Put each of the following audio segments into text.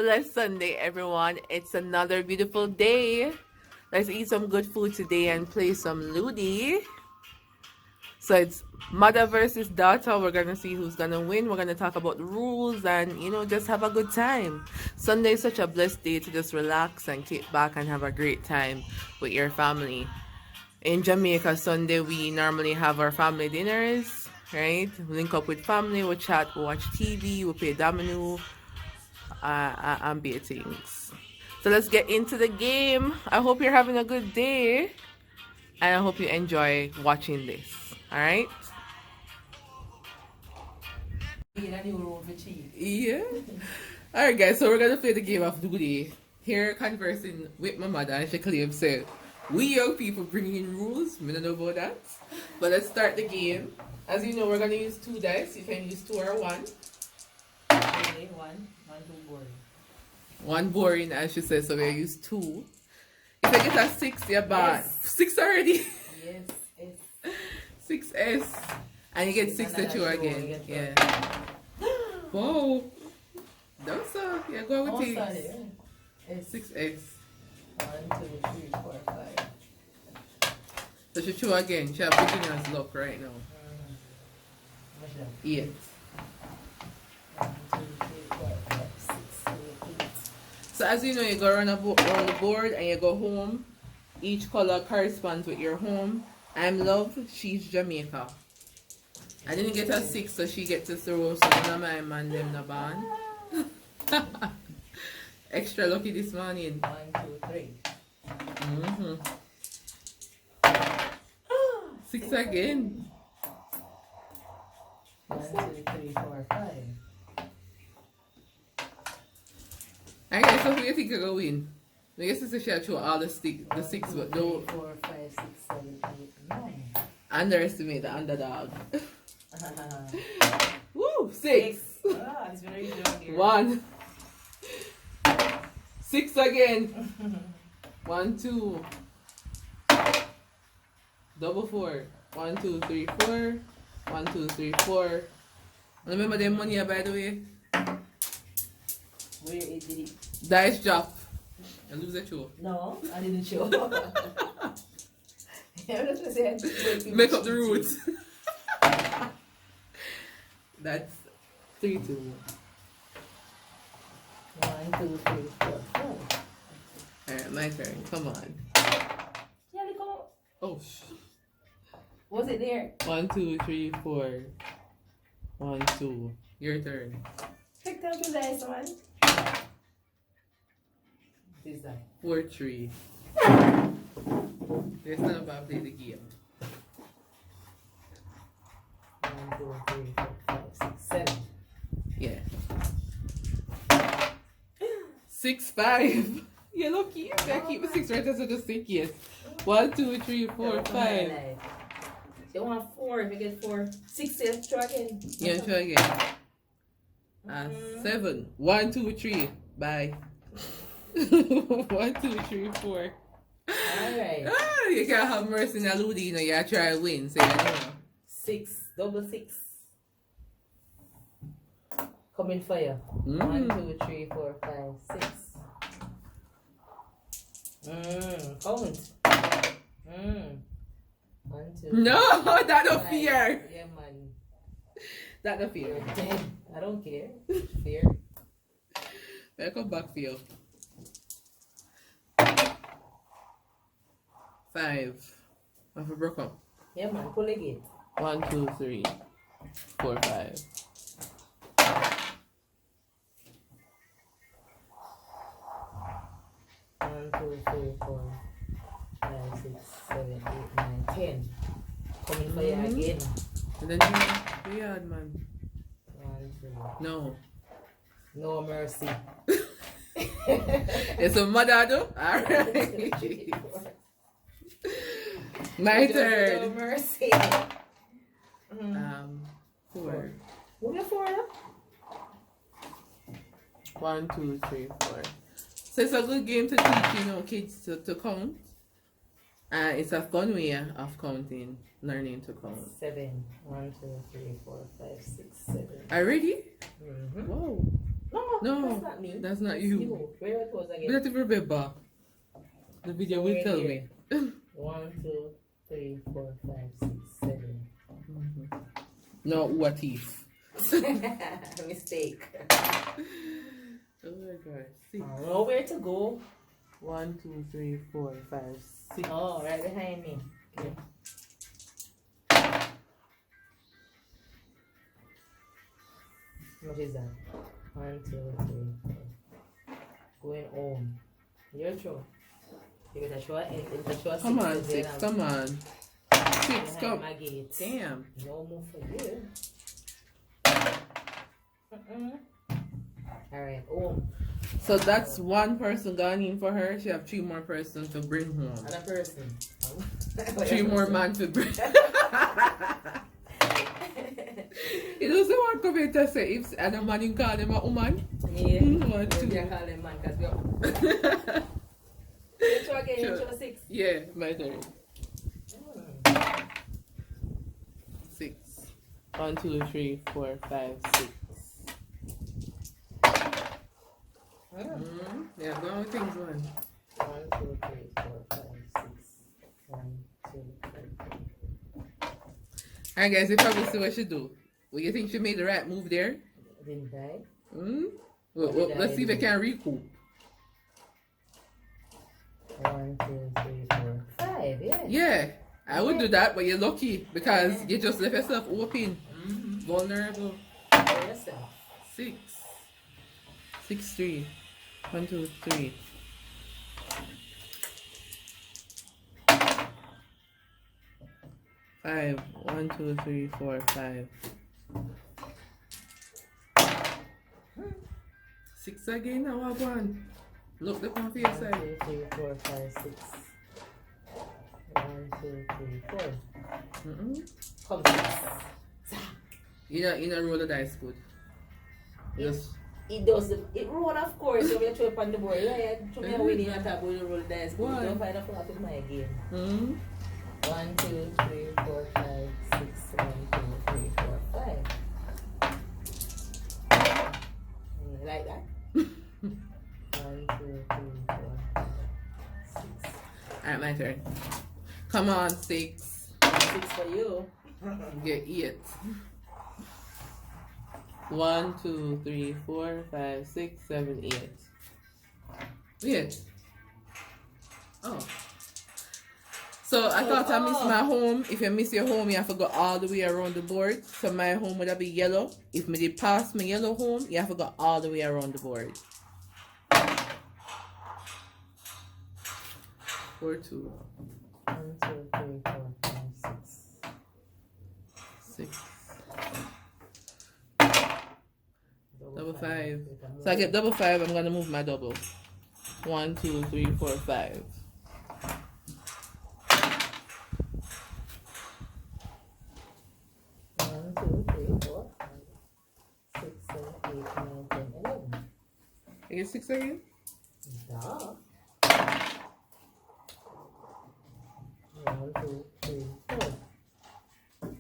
Blessed Sunday, everyone. It's another beautiful day. Let's eat some good food today and play some Ludi. So it's mother versus daughter. We're going to see who's going to win. We're going to talk about the rules and, just have a good time. Sunday is such a blessed day to just relax and kick back and have a great time with your family. In Jamaica, Sunday, we normally have our family dinners, right? We link up with family, we chat, we watch TV, we play domino, and beer things. So let's get into the game. I hope you're having a good day, and I hope you enjoy watching this. All right? Yeah. All right, guys. So we're gonna play the game of Ludi. Here, conversing with my mother, and she claims said, "We young people bring in rules. We don't know about that. But let's start the game. As you know, we're gonna use 2 dice. You can use 2 or 1. Okay, one, too boring. 1 boring, as she says, so we'll use 2. If I get a 6, you're bad. Yes. 6 already. Yes, yes. 6S. And you get 6 to chew again. Yeah. Whoa. That's yeah, go with it. 6S. 1, 2, 3, 4, 5. So she chew again. She have beginner's luck right now. What's that? 8. 1, 2, 3, 4, 5, 6, 7, 8. So as you know, you go around the board and you go home. Each color corresponds with your home. I'm Love, she's Jamaica. I didn't get a 6, so she gets to throw some of my man them the band. Extra lucky this morning. 1, 2, 3. 6 again. 1, 2, 3, 4, 5. Okay, so who do you think you're going to win? I guess it's a share show all the 6, but don't 4, 5, 6, 7, 8, 9. underestimate the underdog. Woo! 6. Ah, it's very good here. 1. 6 again. 1, 2. Double 4. 1, 2, 3, 4. 1, 2, 3, 4. Remember them money, by the way? Where did it? Dice drop. I lose the show. No, I didn't show. I was gonna say, Make up the roots. That's 3, 2. 1, 2, 3, 4, 5. Alright, my turn. Come on. Yeah, look out. Oh, Was it there? 1, 2, 3, 4. 1, 2. Your turn. Pick up the dice one. This die. 4, 3. There's not about play the game. 1, 2, 3, 4, 5, 6, 7. Yeah. 6, 5. You're lucky. You can keep the 6 right as I just think yes. 1, 2, 3, 4, 5. You want 4, if you get 4. 6, let's try again. Yeah, try again. 7. 1, 2, 3. Bye. 1, 2, 3, 4. Alright. Ah, you can't have mercy in a Ludi, you try to win. So, 6, double 6. Come in fire. Mm. 1, 2, 3, 4, 5, 6. Count. 1, 2. No, that no 5. fear. Yeah, man. That no fear. You're dead. I don't care. Fear. I'll come back for you. 5. Have a broke up. Yeah, man. Pull again. 1, 2, 3, 4, 5. 1, 2, 3, 4, 5, 6, 7, 8, 9, 10. Come in fire again. And then you weird, man. 1, 2. No. No mercy. It's a mother, though. Alright. My No turn. mercy. 4. Move your 4 up. 1, 2, 3, 4. So it's a good game to teach, kids to count. It's a fun way of counting, learning to count. 7. 1, 2, 3, 4, 5, 6, 7. Already? Mm-hmm. Whoa. No, No, that's not me. that's not It's you. Where it was But again? let's remember. The video So will we're tell here. me. 1, 2, 3, 4, 5, 6, 7. No, what if? Mistake. Oh my god. 6. I don't know where to go. 1, 2, 3, 4, 5, 6. Oh, right behind me. Okay. What is that? 1, 2, 3, 4. Going home. Your turn. You gotta show it. Come on, 6. Come on. 6, come. My gate. Damn. No move for you. Alright, home. So that's one person gone in for her. She have 3 more persons to bring home. Another person. 3 more man to bring. You know someone come here to say if other man you call them a woman? Yeah. 1, 2. You call them man because we're you show again, you show 6. Yeah, my turn. 6. 1, 2, 3, 4, 5, 6. Yeah, go on with things, man. 1, 2, 3, 4, 5, 6. 1, 2, 3, 4. Alright guys, you probably see what she do. Well, you think she made the right move there? Didn't I? Well, let's see if I can recoup. 1, 2, 3, 4, 5. Yeah. Yeah, I would do that, but you're lucky because you just left yourself open. Vulnerable. For yourself. 6. 6, 3. 1, 2, 3. 5. 1, 2, 3, 4, 5. 6 again. Now I one. Look the one for your 1, side. 2, 3, 4, 5, 6. 1, 2, 3, 4. Come 6. You know roll the dice good. Yes. It does it roll, of course. So we throw it on the board. Yeah, throw me a winning on top when you roll the dice. Why? Don't find a flop in my game. 1, 1, 2, 3, 4, 5, 6. 1, 2, 3, 4, 5. Like that? 1, 2, 3, 4, 5, 6. Alright, my turn. Come on, 6. 6 for you. Get 8. 1, 2, 3, 4, 5, 6, 7, 8. 8. Oh. So I thought I missed my home. If you miss your home, you have to go all the way around the board. So my home would have been yellow. If me did pass my yellow home, you have to go all the way around the board. 4, 2. 1, 2, 3, 4, 5, 6. 6. Double 5. So I get double 5. I'm gonna move my double. 1, 2, 3, 4, 5. 1, 2, 3, 4, 5, 6, 7, 8, 9, 10, 11. I get 6 again? Duh. 1, 2, 3, 4.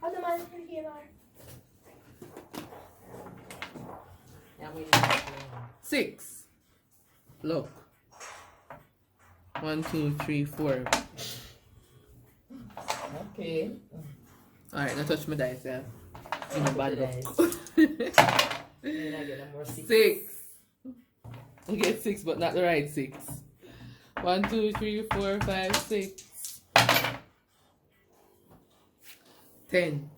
How the man can hear that? Yeah, we need to 6. Look. 1, 2, 3, 4. Okay. Alright, now touch my dice, yeah. In the bad luck. Then I get a more 6. 6. I get 6, but not the right 6. 1, 2, 3, 4, 5, 6. 10.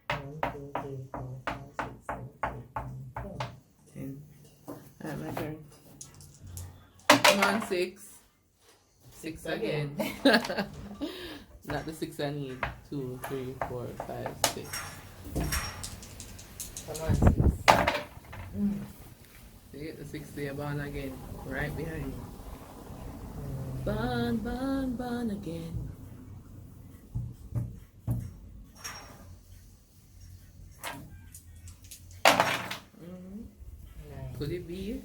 1, 2, 3, 4, 5, 6, 7, 8, 9, 10. 10. Alright, my turn. Come on, 6. 6 again. Not the 6 I need. 2, 3, 4, 5, 6. Come on, 6. See it? The 6 there, born again. Right behind you. Born, born, born again. Could it be?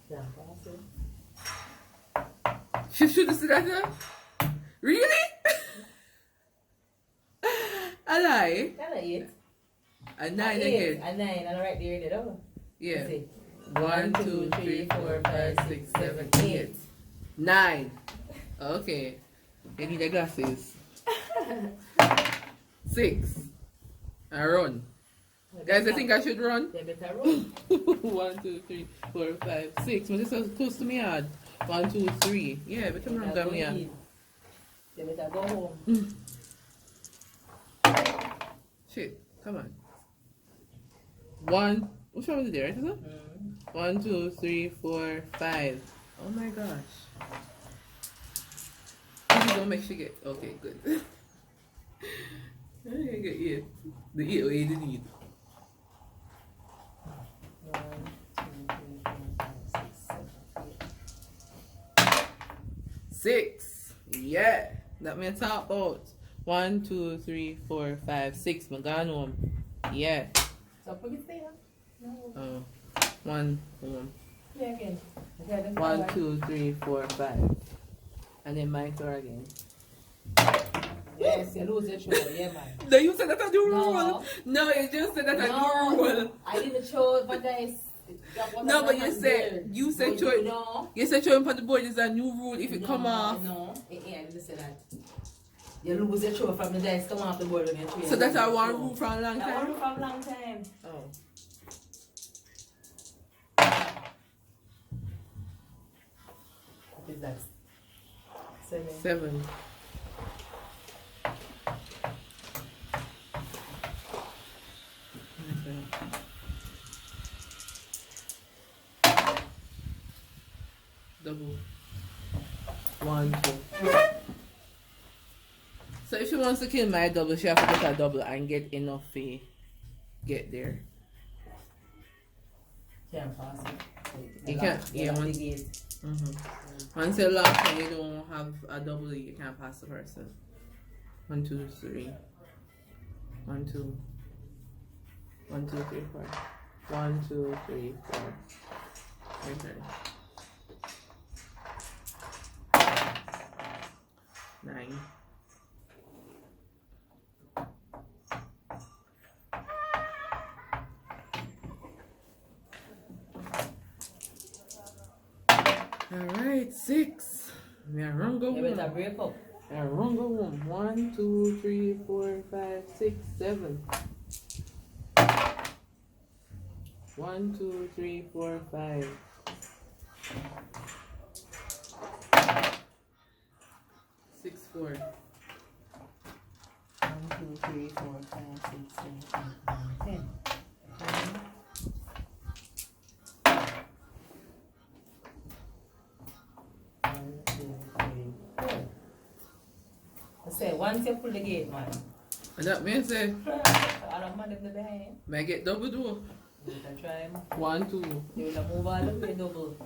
Yeah, that's it. She should have said that. Really? high. That's an 8. A 9 8. again. A 9. And right there, though. Yeah. Let's see. 1, 2, 3, 4, 5, 6, 7, 8. 9. Okay. You need the glasses. 6. I run. Guys, I think I should run. They better run. 1, 2, 3, 4, 5, 6. But this is close to me hard. 1, 2, 3. Yeah, better run down here. They better go home. Shit, come on. 1. Which one was it there? Right? 1, 2, 3, 4, 5. Oh my gosh. Don't make sure you get. Okay, good. I didn't get 8. The 8 way you didn't need. 1, 2, 3, 4, 5, 6, 7, 8. 6. Yeah. That means top out. 1, 2, 3, 4, 5, 6. I'm going home. Yeah. So put it there. No. 1 home. Yeah, again. 1, 2, 3, 4, 5. And then my turn again. Yes, you lose your show. Yeah, man. No, you said that I do No. rule. No, you just said that I do rule. I didn't show it, but guys. No, but you said show it. No. You said showing on the board is a new rule if it come off. No, I didn't say that. You lose your show from the dice come off the board when you trade. So that's our one rule from a long That one time. rule from a long time. Oh. What is that? 7. 7. Double. 1, 2. So if she wants to kill my double, she have to get a double and get enough to get there. Can't pass it. You can't. Yeah, once. Once you lock and you don't have a double, you can't pass the person. 1, 2, 3. 1, 2. 1, 2, 3, 4. 1, 2, 3, 4. Your turn. 9. Alright, 6. We are wrong go You better home. break up. We are wrong go home. 1, 2, 3, 4, 5, 6, 7. 1, 2, 3, 4, 5. 6, 4. 1, 2, 3, 4, 5, 6, 7, 8, 9, 10. I say once you pull the gate, man. And that means that All of man in the behind. may get double though. You can try. 1, 2. You will move all the way double.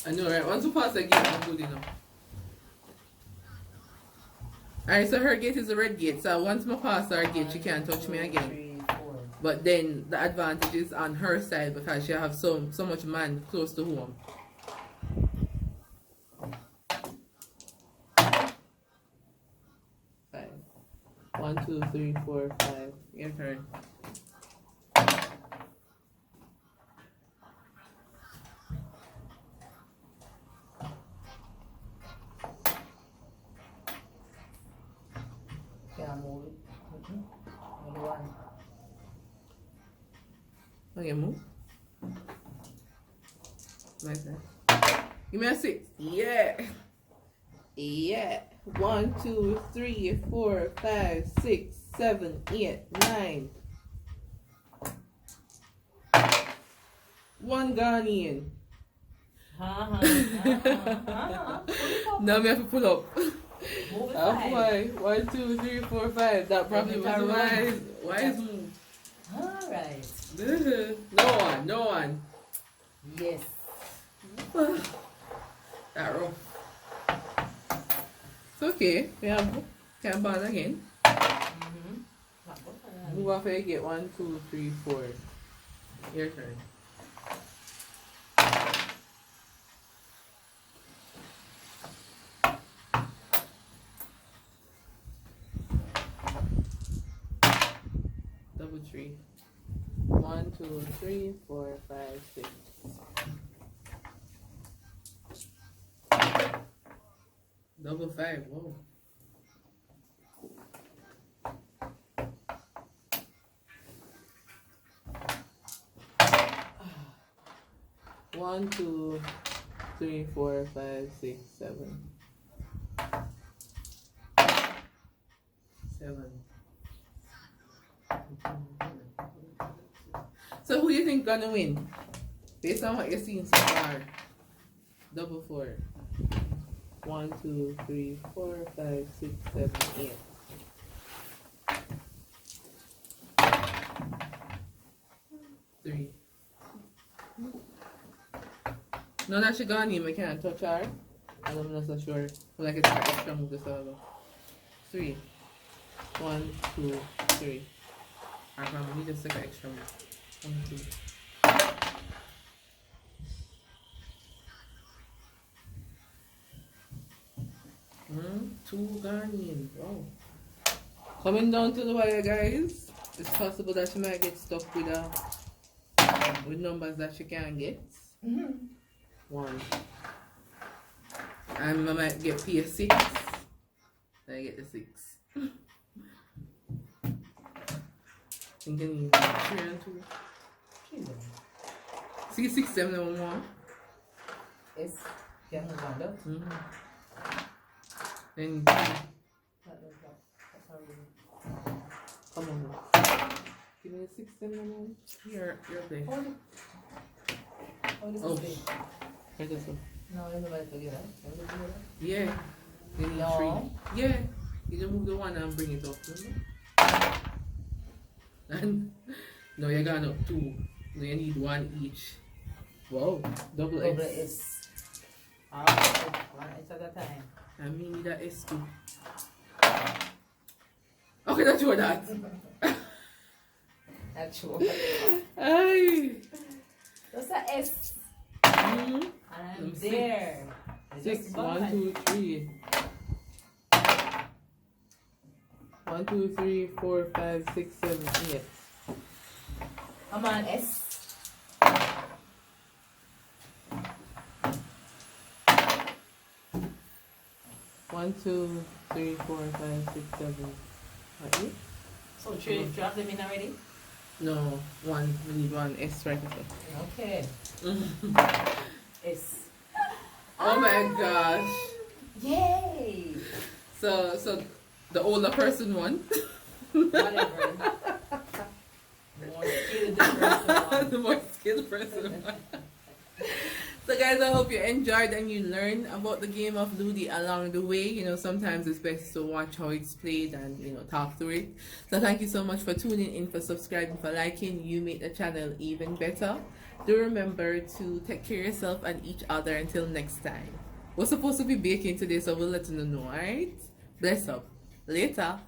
I know, right? Once you pass the gate, I'm good enough. Alright, so her gate is a red gate. So once I pass her gate, she can't touch me again. 3, 4. But then the advantage is on her side because she have so much man close to home. 5. 1, 2, 3, 4, 5. Your turn. Can't move it. Only one. Okay, move. Nice. Give me a 6. Yeah. Yeah. 1, 2, 3, 4, 5, 6, 7, 8, 9. 1 gone in. Now we have to pull up. Move it Halfway. 1, 2, 3, 4, 5. That probably was a wise move. Alright. No one. Yes. That rough. It's okay. We have can ban again. Move off and get 1, 2, 3, 4. Your turn. double 3. 1, 2, 3, 4, 5, 6. Double 5. Whoa. One, 2, 3, 4, 5, 6, 7. 7. So who do you think gonna win? Based on what you're seeing so far. Double 4. 1, 2, 3, 4, 5, 6, 7, 8. Three. No, that she gone in. I can't touch her. And I'm not so sure. But like it's an extra move to solo. 3. 1, 2, 3. Alright, mom, we need just take an extra move. 1, 2. 2 gone in. Wow. Coming down to the wire, guys. It's possible that she might get stuck with numbers that she can't get. 1. And I might get PS6. Then I get the 6. Thinking 3 and 2. See 6, 7, and 1. It's young and one, though. Then come on. Give me a 6, 7, and 1. You're there. Oh, this Oh, is big. here's this one. No, there's nobody together. Yeah. You need No. 3. Yeah. You just move the 1 and bring it up. Remember? And no, you're gonna up 2. No, you need 1 each. Wow. Double Double S. S. Alright, one S at a time. And me need a S too. Okay, that's what that. That's true. Ay. That's a S. Mm-hmm. And I'm there. 6. 1, 2, 3. 1, 2, 3, 4, 5, 6, 7, 8. Come on, S. One, 2, 3, 4, 5, 6, 7, 8. So, you have them in already? No, 1. We need 1 S right away. Okay. S. Oh my gosh. Yay! So the older person won. Whatever. The more skilled person The more skilled person won. won. So guys, I hope you enjoyed and you learned about the game of Ludi along the way. You know, sometimes it's best to watch how it's played and, you know, talk through it. So thank you so much for tuning in, for subscribing, for liking. You make the channel even better. Do remember to take care of yourself and each other until next time. We're supposed to be baking today, so we'll let you know, alright? Bless up. Later.